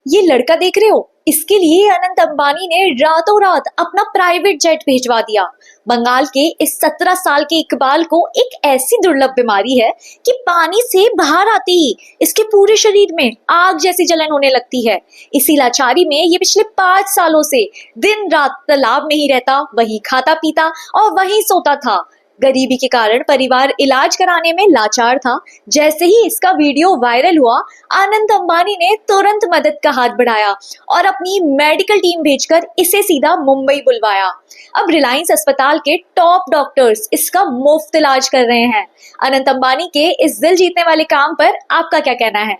ये लड़का देख रहे हो, इसके लिए अनंत अंबानी ने रातों रात अपना प्राइवेट जेट भिजवा दिया। बंगाल के इस 17 साल के इकबाल को एक ऐसी दुर्लभ बीमारी है कि पानी से बाहर आते ही इसके पूरे शरीर में आग जैसी जलन होने लगती है। इसी लाचारी में ये पिछले 5 सालों से दिन रात तालाब में ही रहता, वही खाता पीता और वही सोता था। गरीबी के कारण परिवार इलाज कराने में लाचार था। जैसे ही इसका वीडियो वायरल हुआ, अनंत अंबानी ने तुरंत मदद का हाथ बढ़ाया और अपनी मेडिकल टीम भेजकर इसे सीधा मुंबई बुलवाया। अब रिलायंस अस्पताल के टॉप डॉक्टर्स इसका मुफ्त इलाज कर रहे हैं। अनंत अंबानी के इस दिल जीतने वाले काम पर आपका क्या कहना है?